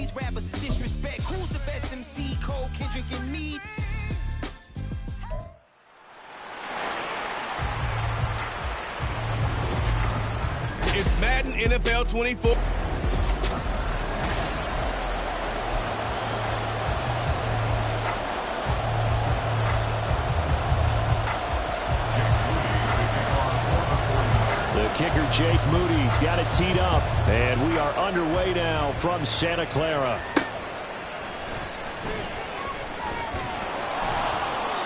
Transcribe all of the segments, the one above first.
these rappers is disrespect. Who's the best MC? Cole, Kendrick, and me? It's Madden NFL 24. The kicker, Jake Moody's got it teed up, and we are underway now from Santa Clara.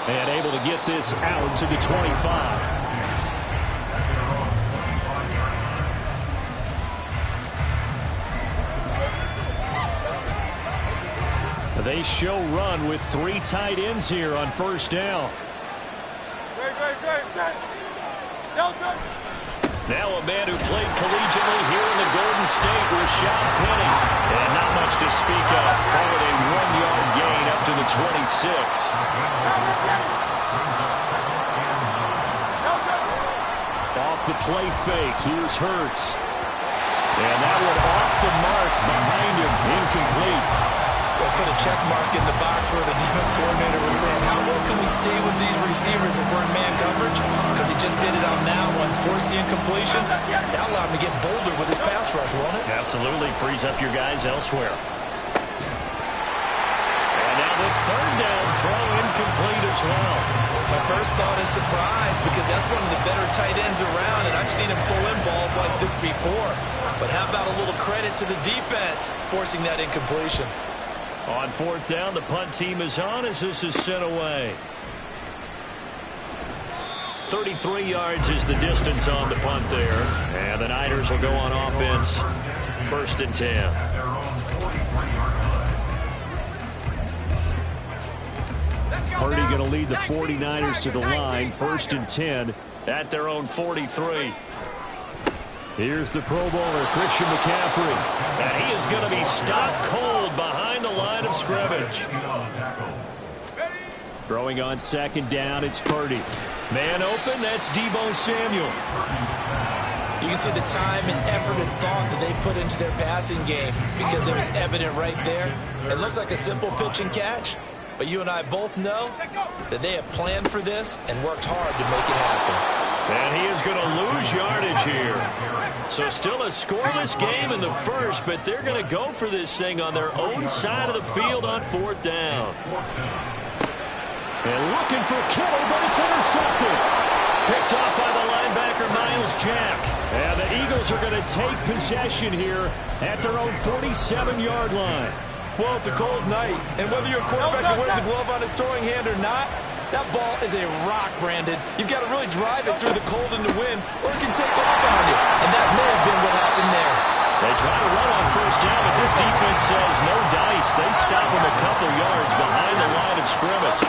And able to get this out to the 25. They show run with 3 tight ends here on first down. Now a man who played collegiately here in the Golden State, Rashad Penny. And not much to speak of. Call it a 1-yard gain up to the 26. Off the play fake, here's Hurts. And that one off the mark behind him, incomplete. They'll put a check mark in the box where the defense coordinator was saying, how well can we stay with these receivers if we're in man coverage? Because he just did it on that one, force the incompletion. That allowed him to get bolder with his pass rush, won't it? Absolutely, frees up your guys elsewhere. And now the third down throw incomplete as well. My first thought is surprise, because that's one of the better tight ends around, and I've seen him pull in balls like this before. But how about a little credit to the defense forcing that incompletion? On fourth down, the punt team is on as this is sent away. 33 yards is the distance on the punt there. And the Niners will go on offense. 1st and 10. Purdy going to lead the 49ers to the line. 1st and 10 at their own 43. Here's the Pro Bowler, Christian McCaffrey. And he is going to be stopped cold behind the line of scrimmage. Throwing on 2nd down, it's Purdy. Man open, that's Deebo Samuel. You can see the time and effort and thought that they put into their passing game because it was evident right there. It looks like a simple pitch and catch, but you and I both know that they have planned for this and worked hard to make it happen. And he is going to lose yardage here. So still a scoreless game in the first, but they're going to go for this thing on their own side of the field on 4th down. And looking for Kittle, but it's intercepted. Picked off by the linebacker, Miles Jack. And the Eagles are going to take possession here at their own 47-yard line. Well, it's a cold night, and whether you're a quarterback that wears a glove on his throwing hand or not, that ball is a rock, Brandon. You've got to really drive it through the cold and the wind, or it can take off on you. And that may have been what happened there. They try to run on 1st down, but this defense says no dice. They stop him a couple yards behind the line of scrimmage.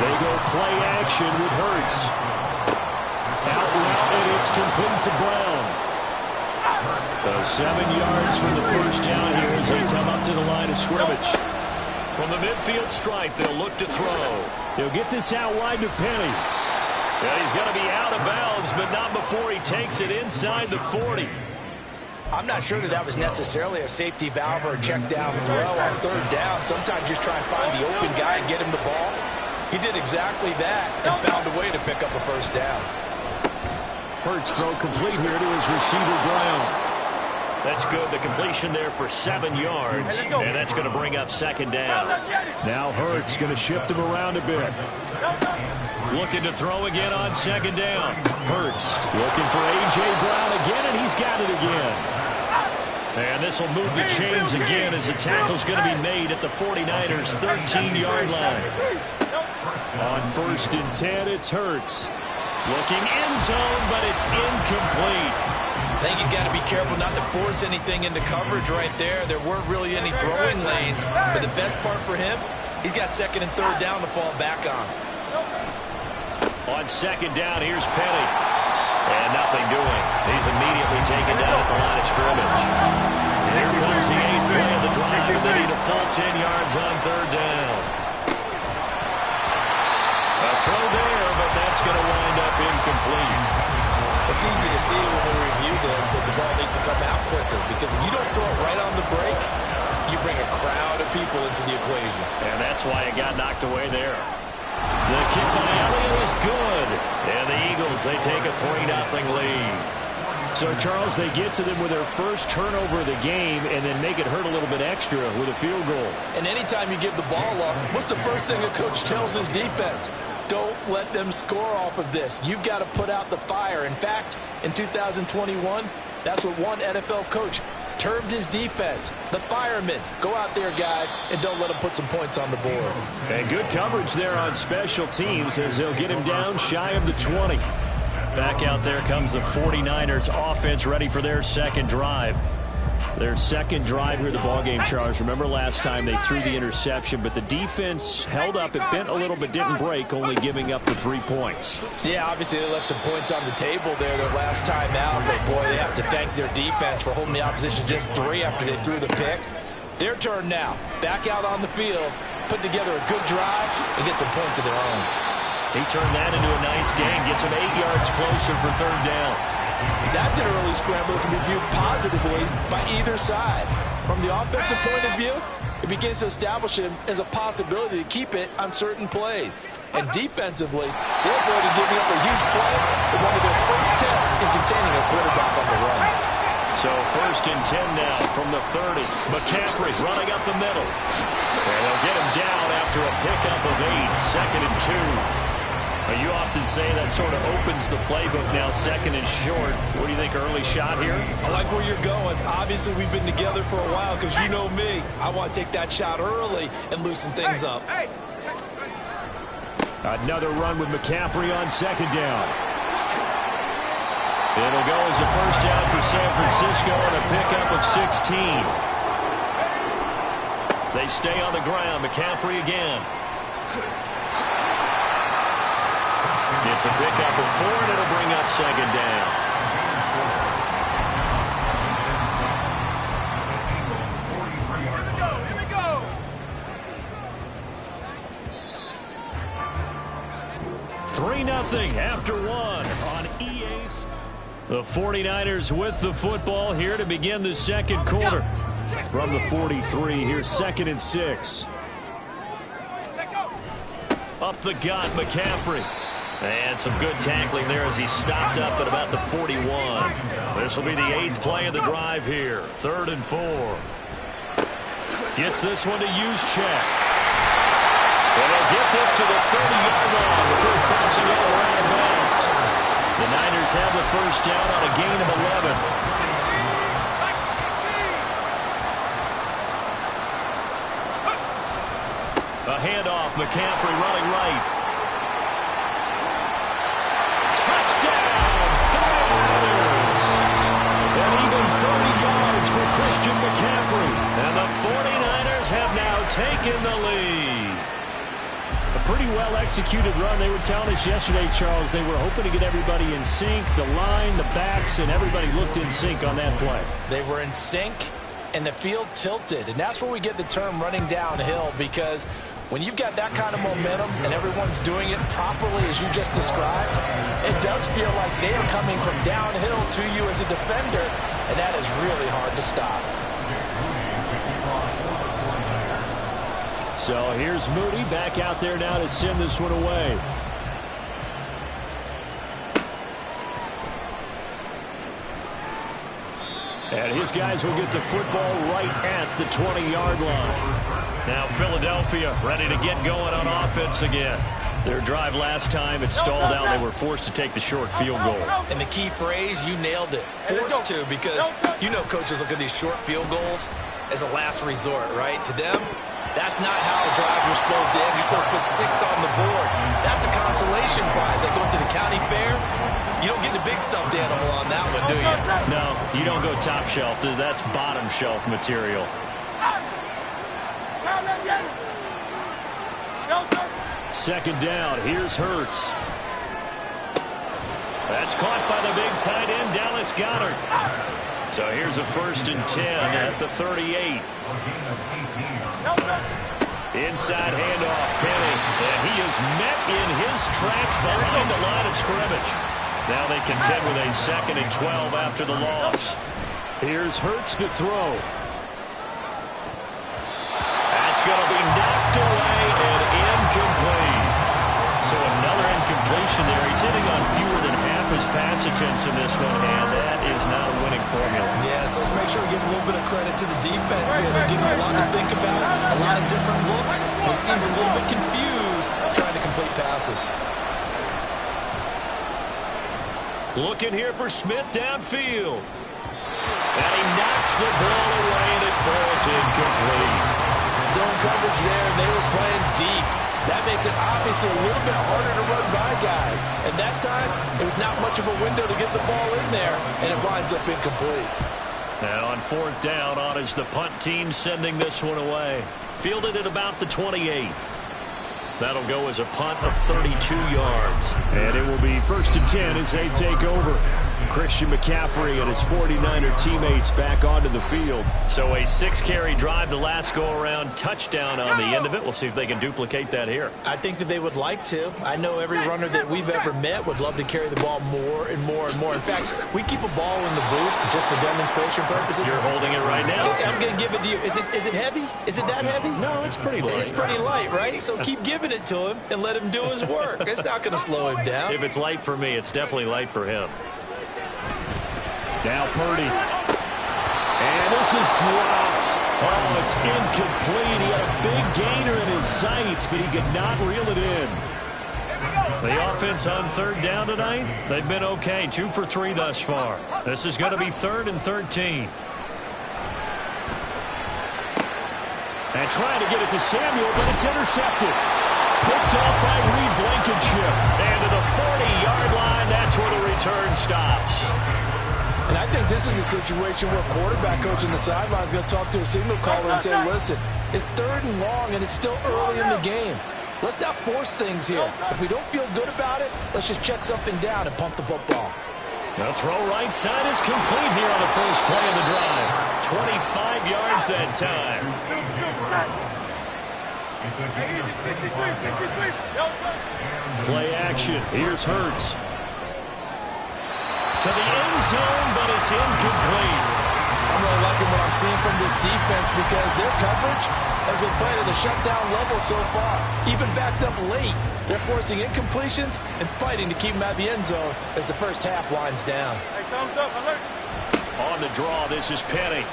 They go play action with Hurts. Out route, and it's complete to Brown. So 7 yards from the 1st down here as they come up to the line of scrimmage. From the midfield stripe, they'll look to throw. He'll get this out wide to Penny. Yeah, he's going to be out of bounds, but not before he takes it inside the 40. I'm not sure that was necessarily a safety valve or a check down throw on 3rd down. Sometimes just try and find the open guy and get him the ball. He did exactly that and found a way to pick up a 1st down. Hurts throw complete here to his receiver, Brown. That's good. The completion there for 7 yards. And that's going to bring up 2nd down. Now Hurts going to shift him around a bit. Looking to throw again on 2nd down. Hurts looking for A.J. Brown again, and he's got it again. And this will move the chains again as the tackle's going to be made at the 49ers' 13-yard line. On 1st and 10, it's Hurts. Looking end zone, but it's incomplete. I think he's got to be careful not to force anything into coverage right there. There weren't really any throwing lanes, but the best part for him, he's got 2nd and 3rd down to fall back on. On 2nd down, here's Penny. And nothing doing. He's immediately taken down at the line of scrimmage. Here comes the 8th play of the drive, and they need a full 10 yards on 3rd down. A throw there, but that's going to wind up incomplete. It's easy to see when we review this that the ball needs to come out quicker, because if you don't throw it right on the break, equation. And that's why it got knocked away there. The kick by Elliott is good. And the Eagles, they take a 3-0 lead. So, Charles, they get to them with their first turnover of the game and then make it hurt a little bit extra with a field goal. And anytime you give the ball up, what's the first thing a coach tells his defense? Don't let them score off of this. You've got to put out the fire. In fact, in 2021, that's what one NFL coach termed his defense, the firemen. Go out there, guys, and don't let them put some points on the board. And good coverage there on special teams as they'll get him down shy of the 20. Back out there comes the 49ers offense ready for their second drive. Their second drive here, the ballgame, Charles. Remember last time they threw the interception, but the defense held up. It bent a little but didn't break, only giving up the 3 points. Yeah, obviously they left some points on the table there their last time out, but boy, they have to thank their defense for holding the opposition just 3 after they threw the pick. Their turn now. Back out on the field, put together a good drive, and get some points of their own. He turned that into a nice gain, gets him 8 yards closer for third down. That's an early scramble that can be viewed positively by either side. From the offensive point of view, it begins to establish him as a possibility to keep it on certain plays. And defensively, they're avoiding giving up a huge play with one of their first tests in containing a quarterback on the run. So 1st and 10 now from the 30. McCaffrey running up the middle. And they'll get him down after a pickup of 8. 2nd and 2. You often say that sort of opens the playbook now, 2nd and short. What do you think, early shot here? I like where you're going. Obviously, we've been together for a while because you know me. I want to take that shot early and loosen things up. Another run with McCaffrey on 2nd down. It'll go as a first down for San Francisco and a pickup of 16. They stay on the ground. McCaffrey again. It's a pickup of 4, and it'll bring up 2nd down. Here we go. 3-0 after 1 on EA's. The 49ers with the football here to begin the second quarter. From the 43, here's 2nd and 6. Up the gut, McCaffrey. And some good tackling there as he stopped up at about the 41. This will be the 8th play of the drive here. 3rd and 4. Gets this one to Juszczyk. And they'll get this to the 30-yard line before crossing over out of bounds. The Niners have the first down on a gain of 11. A handoff, McCaffrey running right. Christian McCaffrey. And the 49ers have now taken the lead. A pretty well-executed run. They were telling us yesterday, Charles, they were hoping to get everybody in sync. The line, the backs, and everybody looked in sync on that play. They were in sync, and the field tilted. And that's where we get the term running downhill, because when you've got that kind of momentum and everyone's doing it properly as you just described, it does feel like they are coming from downhill to you as a defender, and that is really hard to stop. So here's Moody back out there now to send this one away. And his guys will get the football right at the 20-yard line. Now Philadelphia ready to get going on offense again. Their drive last time, it stalled out. They were forced to take the short field goal. And the key phrase, you nailed it. Forced to, because you know coaches look at these short field goals as a last resort, right? To them, that's not how drives are supposed to end. You're supposed to put 6 on the board. That's a consolation prize. Like going to the county fair, you don't get the big stuffed animal on that one, do you? No, you don't go top shelf. That's bottom shelf material. Second down. Here's Hurts. That's caught by the big tight end, Dallas Goedert. So here's a 1st and 10 at the 38. Inside handoff, Penny. And he is met in his tracks behind the line of scrimmage. Now they contend with a 2nd and 12 after the loss. Here's Hurts to throw. That's going to be his pass attempts in this one, and that is not a winning formula. Yeah, so let's make sure we give a little bit of credit to the defense here. They're giving him a lot to think about, a lot of different looks. He seems a little bit confused trying to complete passes. Looking here for Smith downfield. And he knocks the ball away, and it falls incomplete. Zone coverage there, and they were playing deep. That makes it obviously a little bit harder to run by guys. And that time, it was not much of a window to get the ball in there, and it winds up incomplete. Now on 4th down, on is the punt team sending this one away. Fielded at about the 28. That'll go as a punt of 32 yards. And it will be 1st and 10 as they take over. Christian McCaffrey and his 49er teammates back onto the field. So a 6-carry drive the last go-around, touchdown on the end of it. We'll see if they can duplicate that here. I think that they would like to. I know every runner that we've ever met would love to carry the ball more and more and more. In fact, we keep a ball in the booth just for demonstration purposes. You're holding it right now? I'm going to give it to you. Is it heavy? Is it that heavy? No, it's pretty light. It's pretty light, right? So keep giving it to him and let him do his work. It's not going to slow him down. If it's light for me, it's definitely light for him. Now Purdy. And this is dropped. Oh, it's incomplete. He had a big gainer in his sights, but he could not reel it in. The offense on 3rd down tonight, they've been okay. 2 for 3 thus far. This is going to be 3rd and 13. And trying to get it to Samuel, but it's intercepted. Picked off by Reed Blankenship. And to the 40-yard line, that's where the return stops. And I think this is a situation where quarterback coach on the sideline is going to talk to a signal caller and say, listen, it's 3rd and long, and it's still early in the game. Let's not force things here. If we don't feel good about it, let's just check something down and pump the football. The throw right side is complete here on the first play of the drive. 25 yards that time. Play action. Here's Hurts. To the end zone, but it's incomplete. I'm really liking what I'm seeing from this defense because their coverage has been playing at a shutdown level so far. Even backed up late, they're forcing incompletions and fighting to keep them out of the end zone as the first half winds down. Hey, thumbs up, alert. On the draw, this is Penny.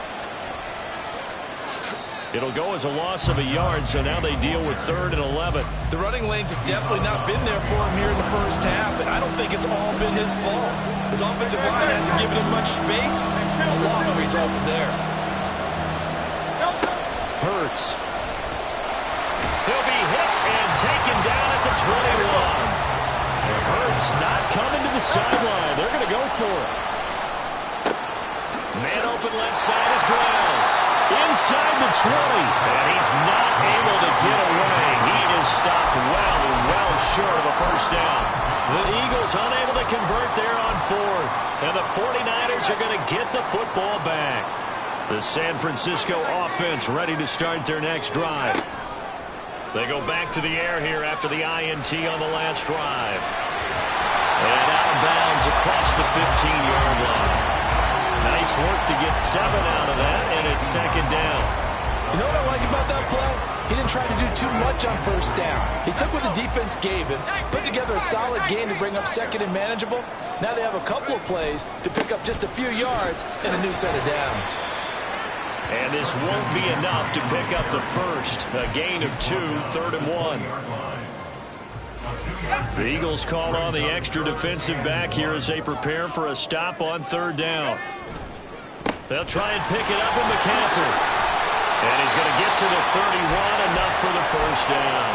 It'll go as a loss of a yard, so now they deal with 3rd and 11. The running lanes have definitely not been there for him here in the first half, and I don't think it's all been his fault. His offensive line hasn't given him much space. A loss results there. Hurts. He'll be hit and taken down at the 21. And Hurts not coming to the sideline. They're going to go for it. Man open left side is Brown. Inside the 20. And he's not able to get away. He is stopped well short of a first down. The Eagles unable to convert there on 4th. And the 49ers are going to get the football back. The San Francisco offense ready to start their next drive. They go back to the air here after the INT on the last drive. And out of bounds across the 15-yard line. Nice work to get 7 out of that, and it's 2nd down. You know what I like about that play? He didn't try to do too much on first down. He took what the defense gave him, put together a solid game to bring up 2nd and manageable. Now they have a couple of plays to pick up just a few yards and a new set of downs. And this won't be enough to pick up the first. A gain of 2, 3rd and 1. The Eagles call on the extra defensive back here as they prepare for a stop on 3rd down. They'll try and pick it up with McCaffrey. And he's going to get to the 31, enough for the first down.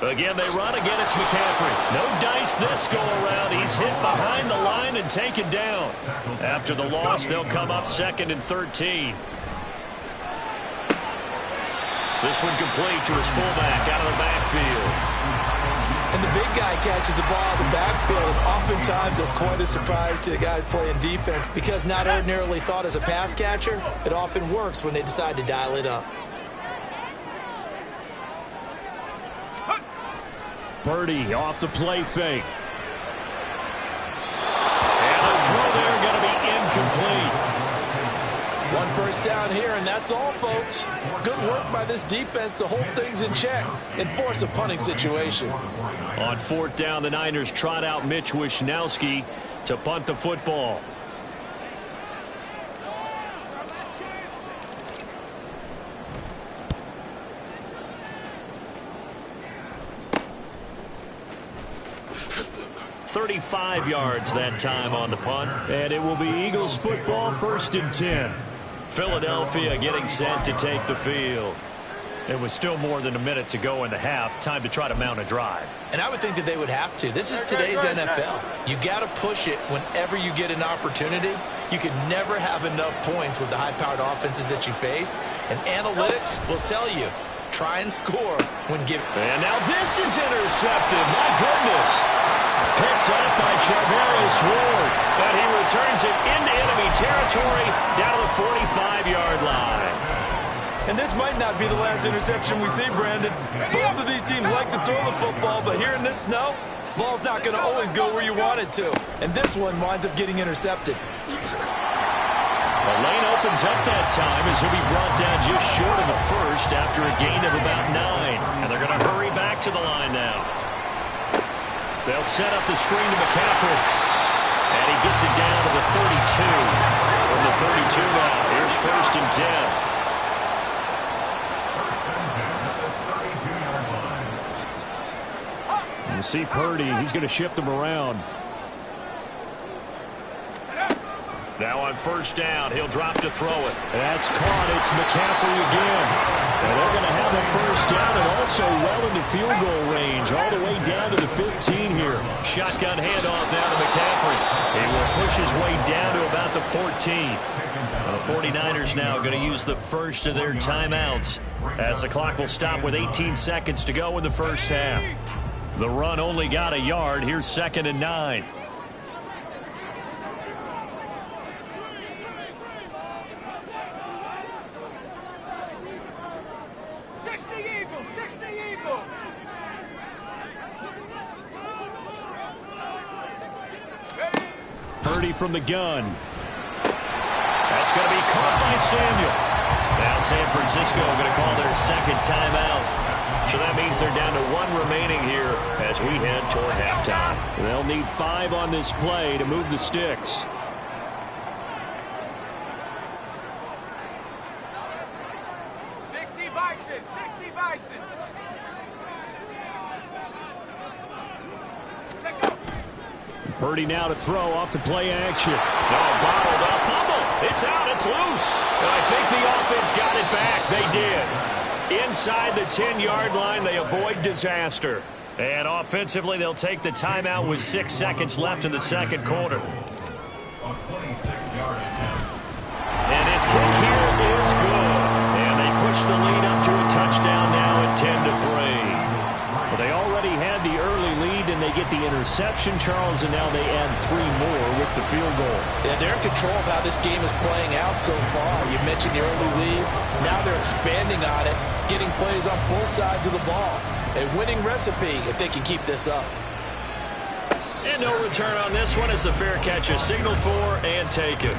Again, they run. Again, it's McCaffrey. No dice this go-around. He's hit behind the line and taken down. After the loss, they'll come up 2nd and 13. This one complete to his fullback out of the backfield. And the big guy catches the ball out of the backfield, and oftentimes that's quite a surprise to the guys playing defense because not ordinarily thought as a pass catcher, it often works when they decide to dial it up. Purdy off the play fake. And the throw there going to be incomplete. first down here, and that's all, folks. Good work by this defense to hold things in check and force a punting situation. On fourth down, the Niners trot out Mitch Wishnowski to punt the football. .35 yards that time on the punt. And it will be Eagles football, 1st and 10. Philadelphia getting set to take the field. It was still more than a minute to go in the half. Time to try to mount a drive. And I would think that they would have to. This is today's NFL. You got to push it whenever you get an opportunity. You can never have enough points with the high-powered offenses that you face. And analytics will tell you, try and score when given. And now this is intercepted. My goodness. Picked up by Charvarius Ward, but he returns it into enemy territory down the 45-yard line. And this might not be the last interception we see, Brandon. Both of these teams like to throw the football, but here in this snow, ball's not going to always go where you want it to. And this one winds up getting intercepted. The lane opens up that time as he'll be brought down just short of the first after a gain of about 9. And they're going to hurry back to the line now. They'll set up the screen to McCaffrey. And he gets it down to the 32. From the 32 now, here's 1st and 10. You see Purdy, he's going to shift them around. Now on 1st down, he'll drop to throw it. That's caught. It's McCaffrey again. And they're going to have a 1st down and also well into field goal range, all the way down to the 15 here. Shotgun handoff now to McCaffrey. He will push his way down to about the 14. The 49ers now going to use the first of their timeouts as the clock will stop with 18 seconds to go in the first half. The run only got a yard. Here's 2nd and 9. Purdy from the gun. That's going to be caught by Samuel. Now San Francisco going to call their 2nd timeout. So that means they're down to 1 remaining here as we head toward halftime. They'll need 5 on this play to move the sticks. Purdy now to throw off the play action. No, bottled up. Fumble. It's out. It's loose. And I think the offense got it back. They did. Inside the 10-yard line, they avoid disaster. And offensively, they'll take the timeout with 6 seconds left in the 2nd quarter. And his kick here is good. And they push the lead up to a touchdown now at 10-3. Well, they already had the early lead, and they get the interception, Charles, and now they add 3 more with the field goal. Yeah, they're in control of how this game is playing out so far. You mentioned the early lead. Now they're expanding on it, getting plays on both sides of the ball. A winning recipe if they can keep this up. And no return on this one as the fair catch is signaled for and taken.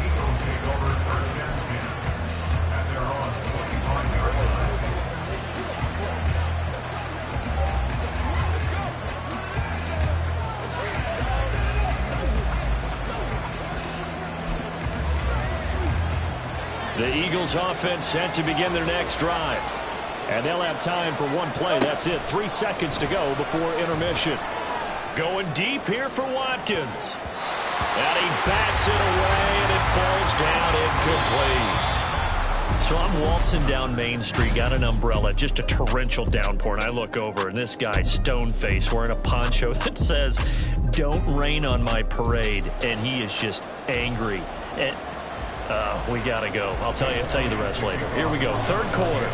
The Eagles offense set to begin their next drive. And they'll have time for 1 play. That's it. 3 seconds to go before intermission. Going deep here for Watkins. And he backs it away, and it falls down incomplete. So I'm waltzing down Main Street, got an umbrella, just a torrential downpour, and I look over, and this guy, stone-faced, wearing a poncho that says, "Don't rain on my parade," and he is just angry. And we got to go. I'll tell you the rest later. Here we go, 3rd quarter.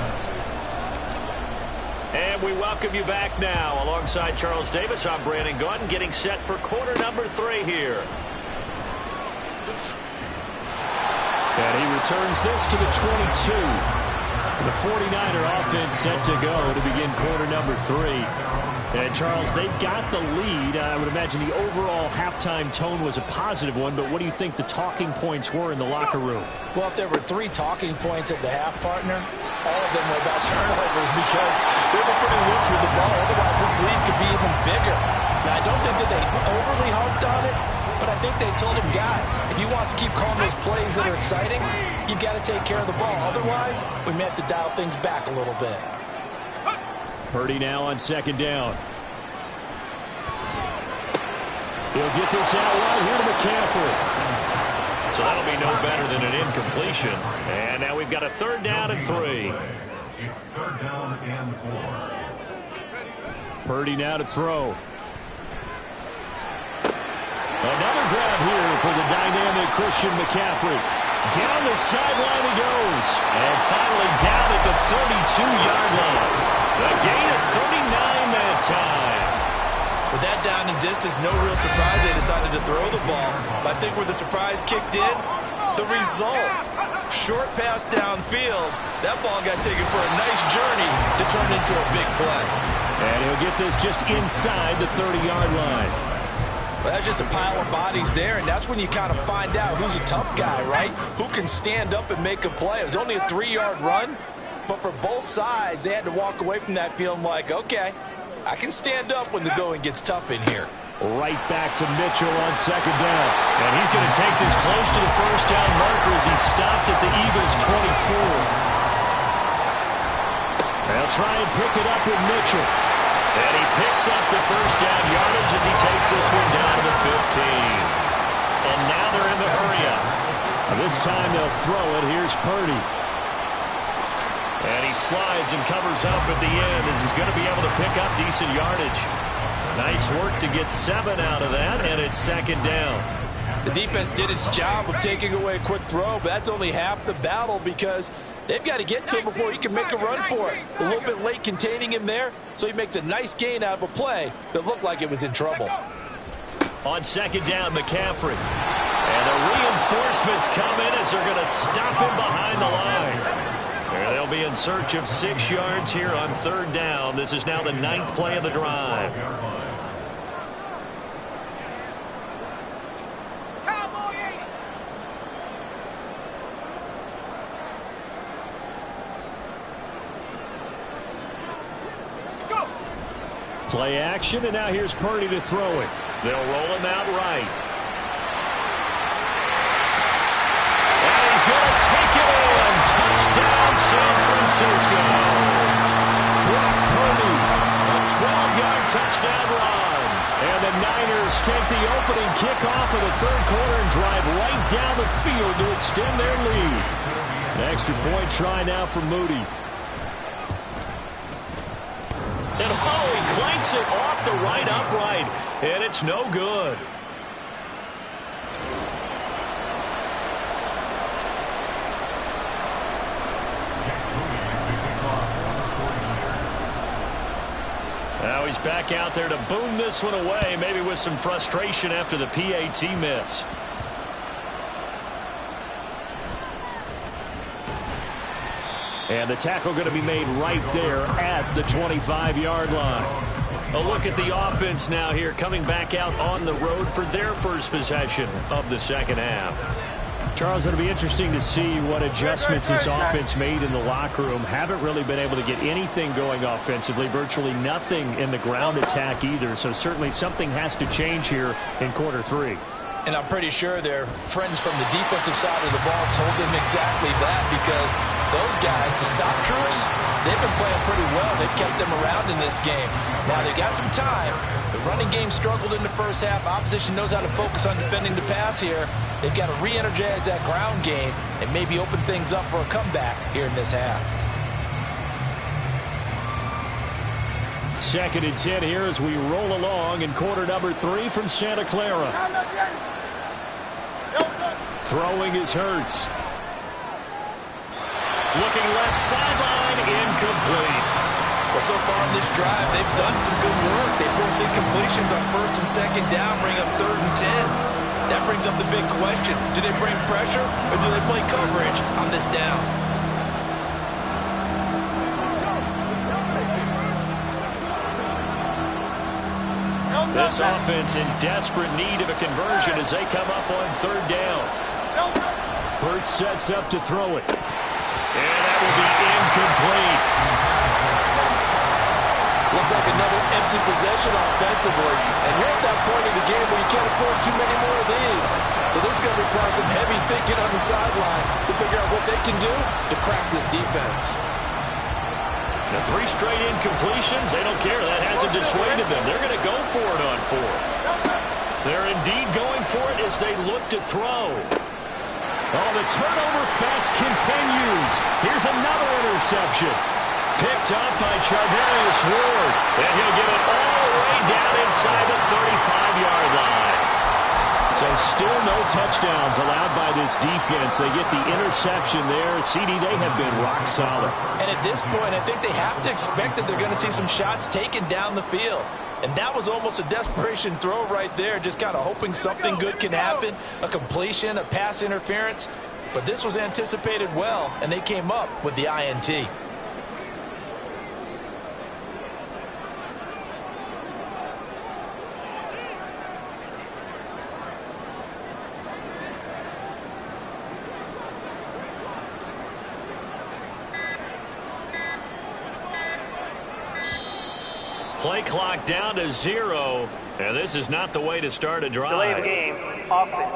And we welcome you back now. Alongside Charles Davis, I'm Brandon Gunn, getting set for quarter number 3 here. And he returns this to the 22. The 49er offense set to go to begin quarter number 3. And, Charles, they've got the lead. I would imagine the overall halftime tone was a positive one, but what do you think the talking points were in the locker room? Well, if there were 3 talking points at the half, partner, all of them were about turnovers because they were pretty loose with the ball. Otherwise, this lead could be even bigger. Now, I don't think that they overly harped on it, but I think they told him, guys, if you want to keep calling those plays that are exciting, you've got to take care of the ball. Otherwise, we may have to dial things back a little bit. Purdy now on second down. He'll get this out wide here to McCaffrey. So that'll be no better than an incompletion. And now we've got a 3rd down and 3. It's 3rd down and 4. Purdy now to throw. Another grab here for the dynamic Christian McCaffrey. Down the sideline he goes. And finally down at the 32-yard line. A gain of 39 that time. With that down in distance, no real surprise they decided to throw the ball. But I think where the surprise kicked in, the result. Short pass downfield. That ball got taken for a nice journey to turn into a big play. And he'll get this just inside the 30-yard line. Well, that's just a pile of bodies there, and that's when you kind of find out who's a tough guy, right? Who can stand up and make a play. It was only a 3-yard run, but for both sides, they had to walk away from that feeling like, okay, I can stand up when the going gets tough in here. Right back to Mitchell on second down. And he's going to take this close to the 1st down marker as he stopped at the Eagles' 24. They'll try and pick it up with Mitchell. And he picks up the 1st down yardage as he takes this one down to the 15. And now they're in the hurry-up. This time they'll throw it. Here's Purdy. And he slides and covers up at the end as he's going to be able to pick up decent yardage. Nice work to get 7 out of that, and it's 2nd down. The defense did its job of taking away a quick throw, but that's only half the battle because they've got to get to him before he can make a run for it. A little bit late containing him there, so he makes a nice gain out of a play that looked like it was in trouble. On 2nd down, McCaffrey. And the reinforcements come in as they're going to stop him behind the line. And they'll be in search of 6 yards here on 3rd down. This is now the 9th play of the drive. Play action, and now here's Purdy to throw it. They'll roll him out right. And he's going to take it in. Touchdown, San Francisco. Brock Purdy. A 12-yard touchdown run. And the Niners take the opening kickoff of the 3rd quarter and drive right down the field to extend their lead. An extra point try now for Moody. And he clanks it off the right upright, and it's no good. Now he's back out there to boom this one away, maybe with some frustration after the PAT miss. And the tackle going to be made right there at the 25-yard line. A look at the offense now here, coming back out on the road for their first possession of the 2nd half. Charles, it'll be interesting to see what adjustments this offense made in the locker room. Haven't really been able to get anything going offensively, virtually nothing in the ground attack either. So certainly something has to change here in quarter 3. And I'm pretty sure their friends from the defensive side of the ball told them exactly that because those guys, the stop troops, they've been playing pretty well. They've kept them around in this game. Now, they've got some time. The running game struggled in the first half. Opposition knows how to focus on defending the pass here. They've got to re-energize that ground game and maybe open things up for a comeback here in this half. 2nd and 10 here as we roll along in quarter number 3 from Santa Clara. Throwing is Hurts. Looking left sideline, incomplete. Well, so far in this drive, they've done some good work. They force incompletions on 1st and 2nd down, bring up 3rd and 10. That brings up the big question. Do they bring pressure or do they play coverage on this down? This offense in desperate need of a conversion as they come up on third down. Hurts sets up to throw it. And that will be incomplete. Looks like another empty possession offensively. And you're at that point in the game where you can't afford too many more of these. So this is going to require some heavy thinking on the sideline to figure out what they can do to crack this defense. The 3 straight incompletions, they don't care. That hasn't dissuaded them. They're going to go for it on 4th. They're indeed going for it as they look to throw. Oh, the turnover fest continues. Here's another interception. Picked up by Charvarius Ward. And he'll get it all the way down inside the 35-yard line. So still no touchdowns allowed by this defense. They get the interception there. CD, they have been rock solid. And at this point, I think they have to expect that they're going to see some shots taken down the field. And that was almost a desperation throw right there, just kind of hoping something good can happen, a completion, a pass interference. But this was anticipated well, and they came up with the INT. Play clock down to 0. And this is not the way to start a drive. Delay of game, offense.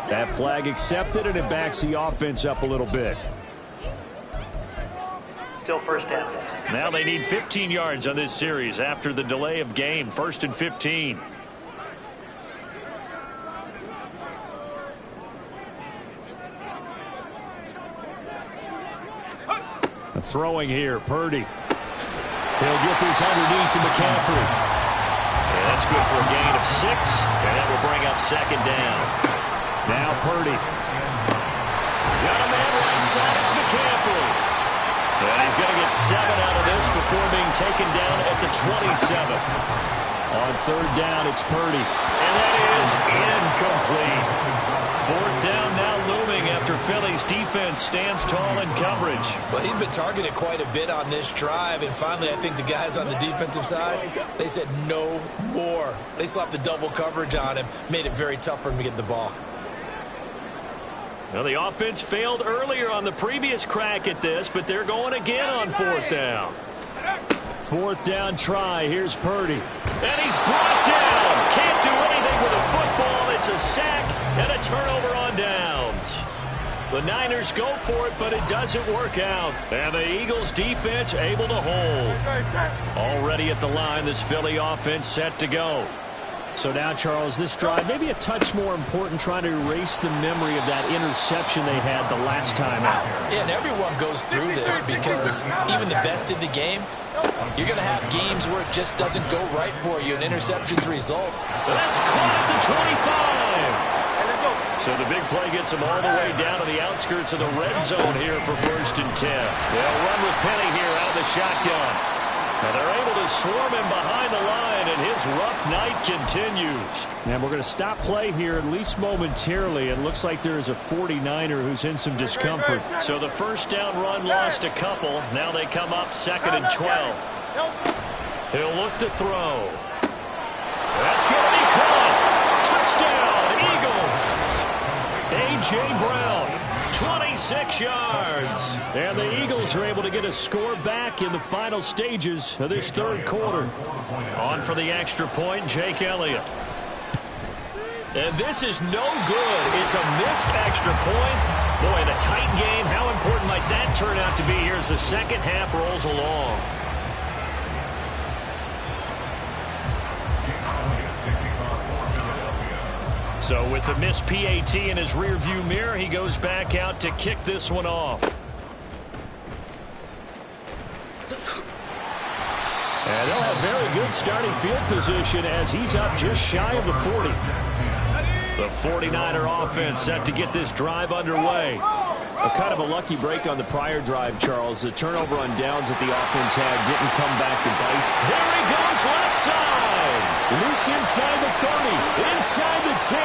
That flag accepted, and it backs the offense up a little bit. Still first down. Now they need 15 yards on this series after the delay of game. 1st and 15. Throwing here, Purdy. He'll get this underneath to McCaffrey. And that's good for a gain of 6, and that will bring up 2nd down. Now Purdy. Got a man right side, it's McCaffrey. And he's going to get 7 out of this before being taken down at the 27. On 3rd down, it's Purdy. And that is incomplete. 4th down now looming after Philly's defense stands tall in coverage. Well, he'd been targeted quite a bit on this drive, and finally I think the guys on the defensive side, they said no more. They slapped the double coverage on him, made it very tough for him to get the ball. Well, the offense failed earlier on the previous crack at this, but they're going again on 4th down. 4th down try. Here's Purdy. And he's brought down. Can't do anything with a football. It's a sack and a turnover on downs. The Niners go for it, but it doesn't work out. And the Eagles defense able to hold. Already at the line, this Philly offense set to go. So now, Charles, this drive maybe a touch more important, trying to erase the memory of that interception they had the last time out. Yeah, and everyone goes through this because even the best in the game, you're going to have games where it just doesn't go right for you. An interception's result. That's caught at the 25. So the big play gets them all the way down to the outskirts of the red zone here for 1st and 10. They'll run with Penny here out of the shotgun. And they're able to swarm him behind the line, and his rough night continues. And we're going to stop play here, at least momentarily. It looks like there is a 49er who's in some discomfort. So the 1st down run lost a couple. Now they come up 2nd and 12. He'll look to throw. That's going to be caught. Touchdown, Eagles. A.J. Brown. 26 yards. And the Eagles are able to get a score back in the final stages of this 3rd quarter. On for the extra point, Jake Elliott. And this is no good. It's a missed extra point. Boy, in a tight game, how important might that turn out to be here as the second half rolls along? So with the missed PAT in his rearview mirror, he goes back out to kick this one off. And they'll have very good starting field position as he's up just shy of the 40. The 49er offense set to get this drive underway. A kind of a lucky break on the prior drive, Charles. The turnover on downs that the offense had didn't come back to bite. There he goes, left side. Loose inside the 30, inside the 10.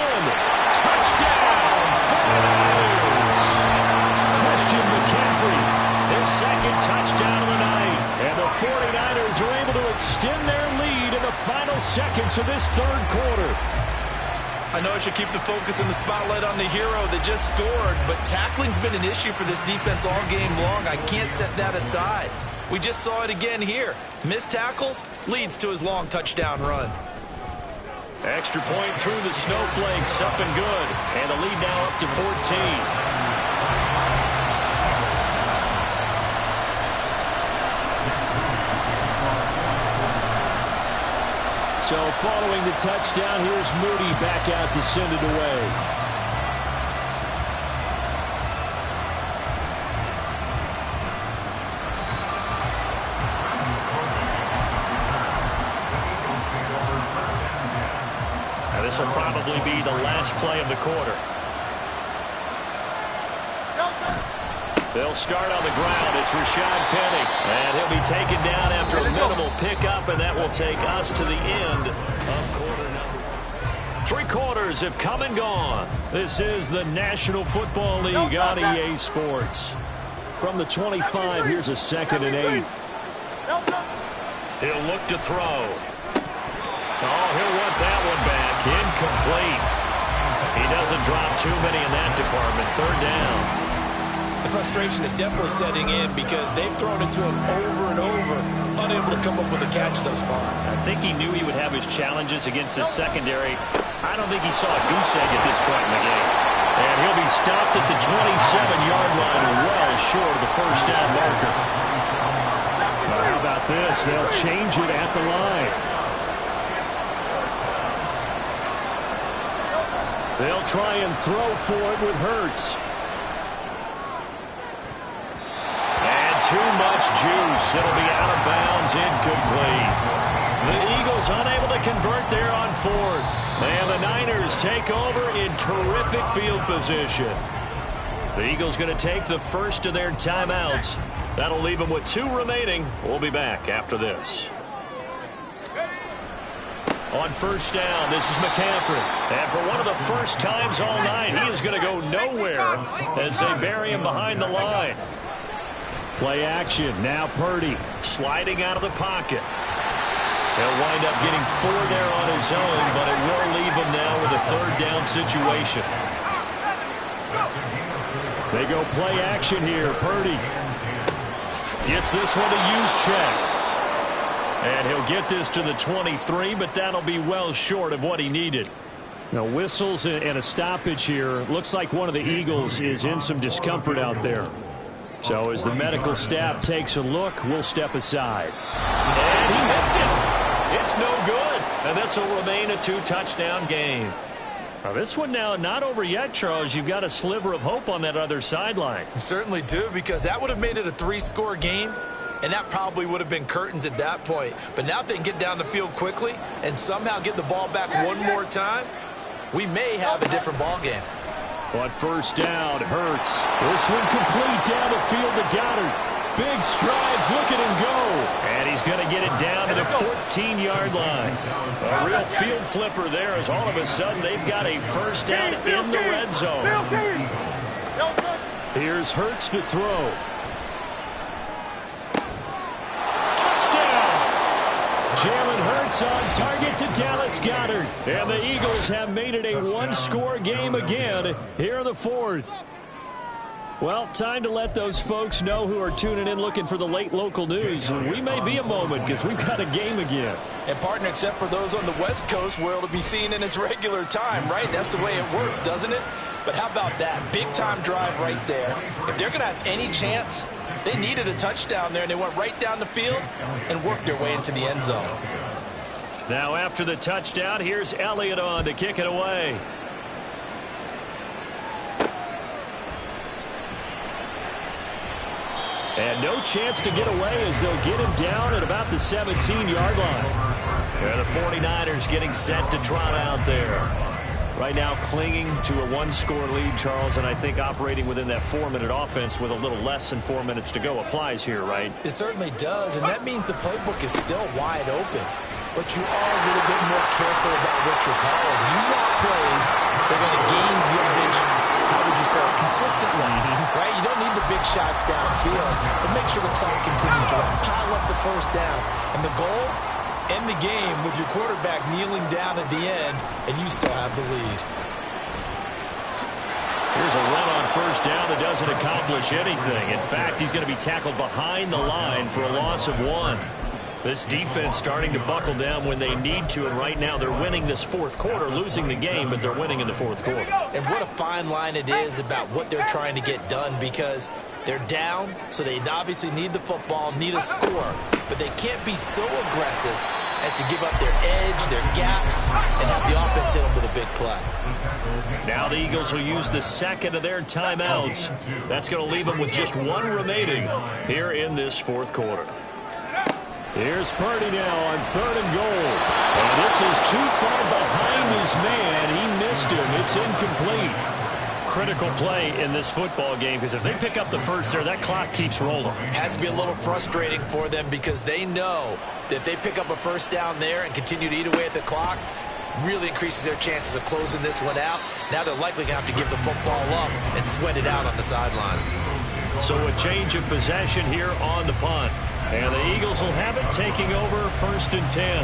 Touchdown, 49ers. Christian McCaffrey. His 2nd touchdown of the night. And the 49ers Eagles are able to extend their lead in the final seconds of this third quarter. I know I should keep the focus and the spotlight on the hero that just scored, but tackling's been an issue for this defense all game long. I can't set that aside. We just saw it again here. Missed tackles leads to his long touchdown run. Extra point through the snowflakes, up and good. And the lead now up to 14. So following the touchdown, here's Moody back out to send it away. Now this will probably be the last play of the quarter. They'll start on the ground. It's Rashad Penny. And he'll be taken down after a minimal pickup, and that will take us to the end of quarter number 3. 3 quarters have come and gone. This is the National Football League on EA Sports. From the 25, here's a 2nd and 8. He'll look to throw. Oh, he'll want that one back. Incomplete. He doesn't drop too many in that department. 3rd down. The frustration is definitely setting in because they've thrown it to him over and over, unable to come up with a catch thus far. I think he knew he would have his challenges against his secondary. I don't think he saw a goose egg at this point in the game. And he'll be stopped at the 27-yard line, well short of the 1st down marker. Now, how about this? They'll change it at the line. They'll try and throw for it with Hurts. Too much juice. It'll be out of bounds, incomplete. The Eagles unable to convert there on 4th. And the Niners take over in terrific field position. The Eagles going to take the first of their timeouts. That'll leave them with 2 remaining. We'll be back after this. On 1st down, this is McCaffrey. And for one of the first times all night, he is going to go nowhere as they bury him behind the line. Play action. Now Purdy sliding out of the pocket. He'll wind up getting 4 there on his own, but it will leave him now with a 3rd down situation. They go play action here. Purdy gets this one to use check. And he'll get this to the 23, but that'll be well short of what he needed. Now whistles and a stoppage here. Looks like one of the Eagles is in some discomfort out there. So as the medical staff takes a look, we'll step aside. And he missed it. It's no good. And this will remain a 2-touchdown game. Now this one now not over yet, Charles. You've got a sliver of hope on that other sideline. You certainly do, because that would have made it a 3-score game, and that probably would have been curtains at that point. But now if they can get down the field quickly and somehow get the ball back one more time, we may have a different ball game. On 1st down, Hurts. This one complete down the field to Goddard. Big strides, look at him go. And he's going to get it down to the 14-yard line. A real field flipper there as all of a sudden they've got a 1st down in the red zone. Here's Hurts to throw. Jalen Hurts on target to Dallas Goedert. And the Eagles have made it a 1-score game again here in the 4th. Well, time to let those folks know who are tuning in looking for the late local news. We may be a moment because we've got a game again. And partner, except for those on the West Coast where it'll be seen in its regular time, right? That's the way it works, doesn't it? But how about that? Big-time drive right there. If they're going to have any chance, they needed a touchdown there, and they went right down the field and worked their way into the end zone. Now after the touchdown, here's Elliott on to kick it away. And no chance to get away as they'll get him down at about the 17-yard line. And the 49ers getting set to trot out there. Right now clinging to a 1-score lead, Charles, and I think operating within that 4-minute offense with a little less than 4 minutes to go applies here, right? It certainly does, and that means the playbook is still wide open. But you are a little bit more careful about what you're calling. You want plays that are going to gain yardage, how would you say, say, consistently, right? You don't need the big shots downfield, but make sure the clock continues to run. Pile up the first downs. And the goal, end the game with your quarterback kneeling down at the end, and you still have the lead. Here's a run on first down that doesn't accomplish anything. In fact, he's going to be tackled behind the line for a loss of 1. This defense starting to buckle down when they need to, and right now they're winning this fourth quarter, losing the game, but they're winning in the fourth quarter. And what a fine line it is about what they're trying to get done, because they're down, so they obviously need the football, need a score, but they can't be so aggressive as to give up their edge, their gaps, and have the offense hit them with a big play. Now the Eagles will use the second of their timeouts. That's going to leave them with just 1 remaining here in this fourth quarter. Here's Purdy now on 3rd and goal. And this is too far behind his man. He missed him. It's incomplete. Critical play in this football game, because if they pick up the first there, that clock keeps rolling. Has to be a little frustrating for them, because they know that if they pick up a first down there and continue to eat away at the clock, really increases their chances of closing this one out. Now they're likely going to have to give the football up and sweat it out on the sideline. So a change of possession here on the punt. And the Eagles will have it, taking over 1st and 10.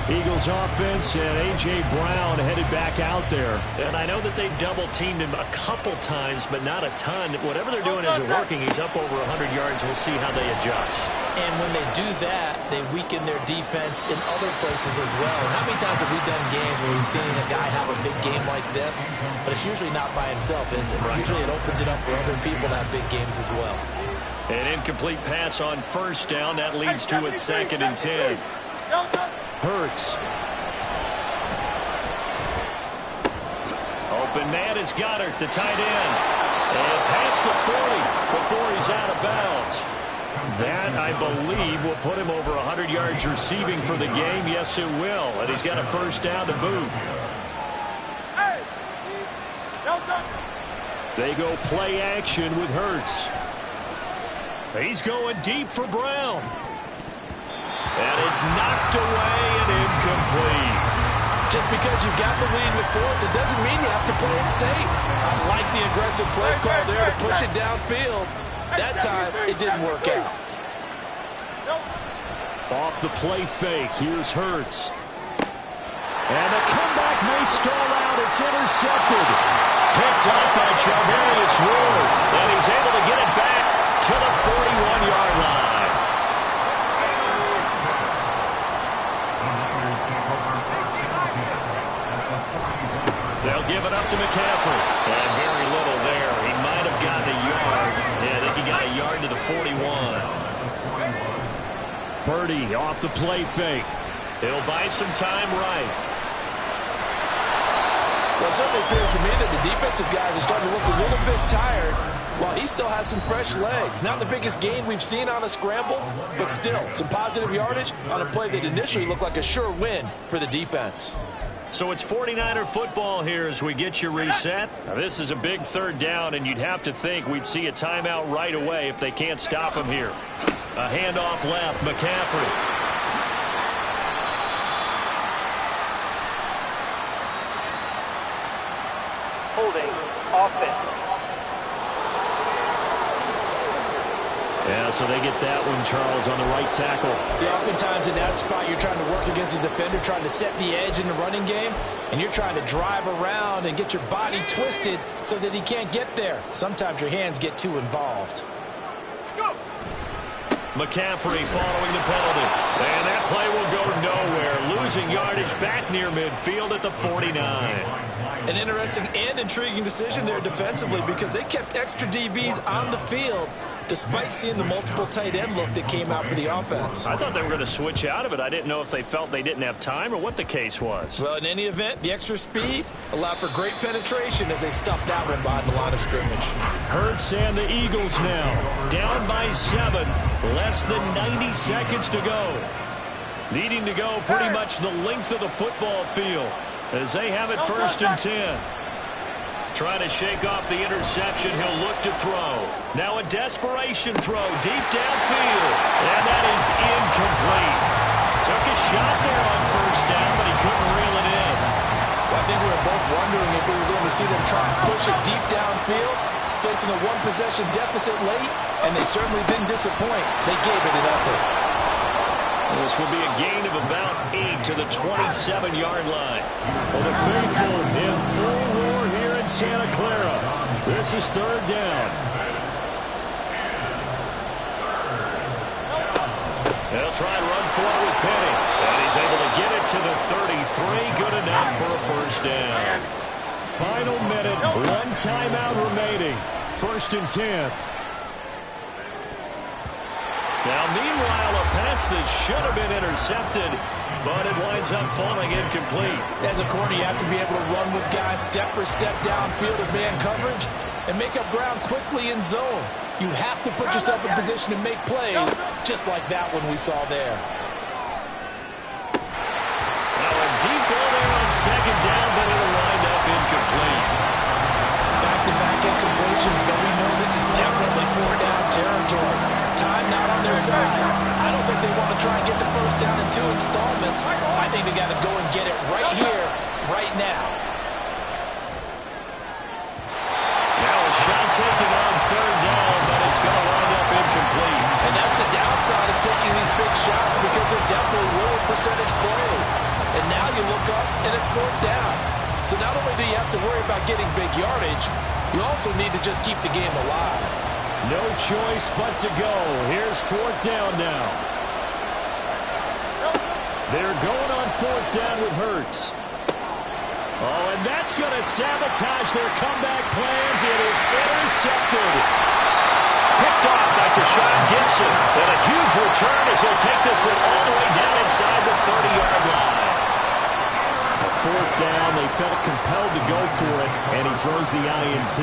Eagles offense and A.J. Brown headed back out there. And I know that they double-teamed him a couple times, but not a ton. Whatever they're doing isn't working. He's up over 100 yards. We'll see how they adjust. And when they do that, they weaken their defense in other places as well. And how many times have we done games where we've seen a guy have a big game like this? But it's usually not by himself, is it? Right. Usually it opens it up for other people to have big games as well. An incomplete pass on first down. That leads to a 2nd and 10. Hurts. Open man is Goddard, the tight end. And past the 40 before he's out of bounds. That, I believe, will put him over 100 yards receiving for the game. Yes, it will. And he's got a first down to boot. They go play action with Hurts. He's going deep for Brown. And it's knocked away and incomplete. Just because you've got the lead in the fourth, it doesn't mean you have to play it safe. I like the aggressive play call there to push it downfield. That time, it didn't work out. Off the play fake, here's Hurts. And the comeback may stall out. It's intercepted. Picked up by Charvarius Ward. And he's able to get it back to the 41-yard line. They'll give it up to McCaffrey. And very little there. He might have gotten a yard. Yeah, I think he got a yard to the 41. Purdy off the play fake. He'll buy some time right. Well, it certainly appears to me that the defensive guys are starting to look a little bit tired, while he still has some fresh legs. Not the biggest gain we've seen on a scramble, but still some positive yardage on a play that initially looked like a sure win for the defense. So it's 49er football here as we get you reset. Now, this is a big 3rd down, and you'd have to think we'd see a timeout right away if they can't stop him here. A handoff left, McCaffrey. Holding offense. Yeah, so they get that one, Charles, on the right tackle. Yeah, oftentimes in that spot, you're trying to work against a defender, trying to set the edge in the running game, and you're trying to drive around and get your body twisted so that he can't get there. Sometimes your hands get too involved. McCaffrey following the penalty. And that play will go nowhere. Losing yardage back near midfield at the 49. An interesting and intriguing decision there defensively, because they kept extra DBs on the field despite seeing the multiple tight end look that came out for the offense. I thought they were going to switch out of it. I didn't know if they felt they didn't have time or what the case was. Well, in any event, the extra speed allowed for great penetration as they stuffed that one behind the line of scrimmage. Hurts and the Eagles now Down by 7. Less than 90 seconds to go. Needing to go pretty much the length of the football field as they have it 1st and 10. Trying to shake off the interception. He'll look to throw. Now a desperation throw deep downfield. And that is incomplete. Took a shot there on 1st down, but he couldn't reel it in. Well, I think we were both wondering if we were going to see them try and push it deep downfield. facing a one-possession deficit late, and they certainly didn't disappoint. They gave it an effort. This will be a gain of about 8 to the 27-yard line. For the faithful in full roar here in Santa Clara. This is third down. They'll try and run for it with Penny. And he's able to get it to the 33. Good enough for a first down. Final minute, one timeout remaining. 1st and 10. Now, meanwhile, a pass that should have been intercepted, but it winds up falling incomplete. As a corner, you have to be able to run with guys step for step downfield of man coverage and make up ground quickly in zone. You have to put yourself in position to make plays, just like that one we saw there. Now, a deep ball there on second down, but it'll wind up incomplete. Back-to-back incompletions, but we know this is definitely 4-down territory. Time not on their side. I don't think they want to try and get the first down in 2 installments. I think they got to go and get it right here, right now. Now a shot taken on third down, but it's going to wind up incomplete. And that's the downside of taking these big shots, because they're definitely lower percentage plays. And now you look up, and it's 4th down. So not only do you have to worry about getting big yardage, you also need to just keep the game alive. No choice but to go. Here's 4th down now. They're going on 4th down with Hurts. Oh, and that's going to sabotage their comeback plans. It is intercepted. Picked off by Deshaun Gibson. And a huge return as he'll take this one all the way down inside the 30-yard line. 4th down, they felt compelled to go for it, and he throws the INT.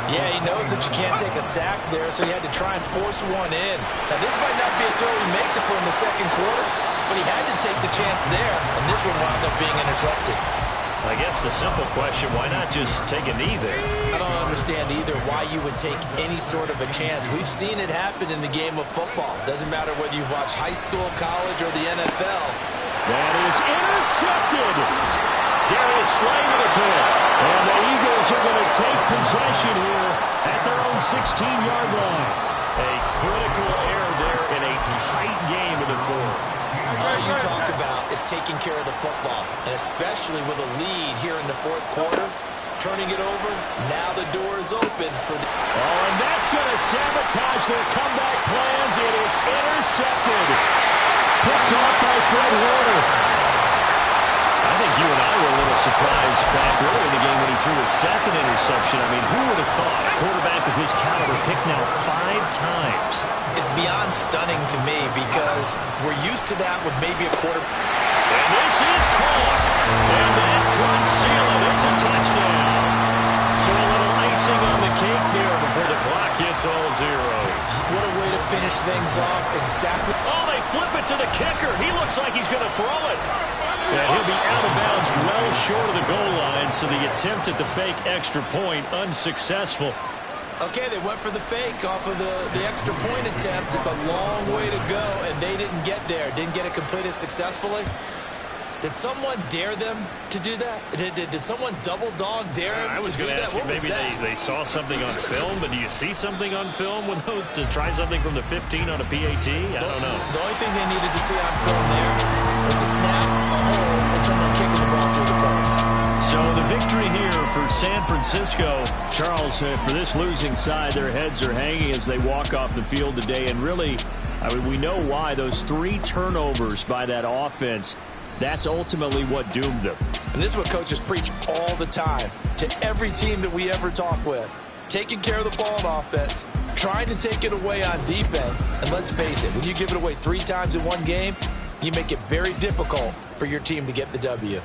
Yeah, he knows that you can't take a sack there, so he had to try and force one in. Now, this might not be a throw he makes it for in the second quarter, but he had to take the chance there, and this one wound up being intercepted. I guess the simple question, why not just take a knee there? I don't understand either why you would take any sort of a chance. We've seen it happen in the game of football. Doesn't matter whether you've watched high school, college, or the NFL. That is intercepted. Darius Slay with a pick. And the Eagles are going to take possession here at their own 16-yard line. A critical error there in a tight game in the fourth. All you talk about is taking care of the football, and especially with a lead here in the fourth quarter, turning it over, now the door is open for the... Oh, and that's going to sabotage their comeback plans. It is intercepted. Picked off by Fred Warner. I think you and I were a little surprised back early in the game when he threw his second interception. I mean, who would have thought a quarterback of his caliber picked now 5 times? It's beyond stunning to me because we're used to that with maybe a quarter. And this is caught. And that could seal it. It's a touchdown. So a little icing on the cake there before the clock hits all zeros. What a way to finish things off. Exactly. Oh, they flip it to the kicker. He looks like he's going to throw it. And he'll be out of bounds well short of the goal line, so the attempt at the fake extra point unsuccessful. Okay, they went for the fake off of the extra point attempt. It's a long way to go, and they didn't get there. Didn't get it completed successfully. Did someone dare them to do that? Did someone double dog dare them to do that? I was going to ask you, maybe they saw something on film, but do you see something on film with those to try something from the 15 on a PAT? I don't know. The only thing they needed to see on film there was a snap, a hole, and someone kicking the ball through the post. So the victory here for San Francisco. Charles, for this losing side, their heads are hanging as they walk off the field today. And really, I mean, we know why. Those 3 turnovers by that offense, that's ultimately what doomed them. And this is what coaches preach all the time to every team that we ever talk with. Taking care of the ball on offense, trying to take it away on defense. And let's face it, when you give it away 3 times in one game, you make it very difficult for your team to get the W.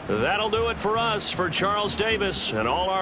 That'll do it for us. For Charles Davis and all our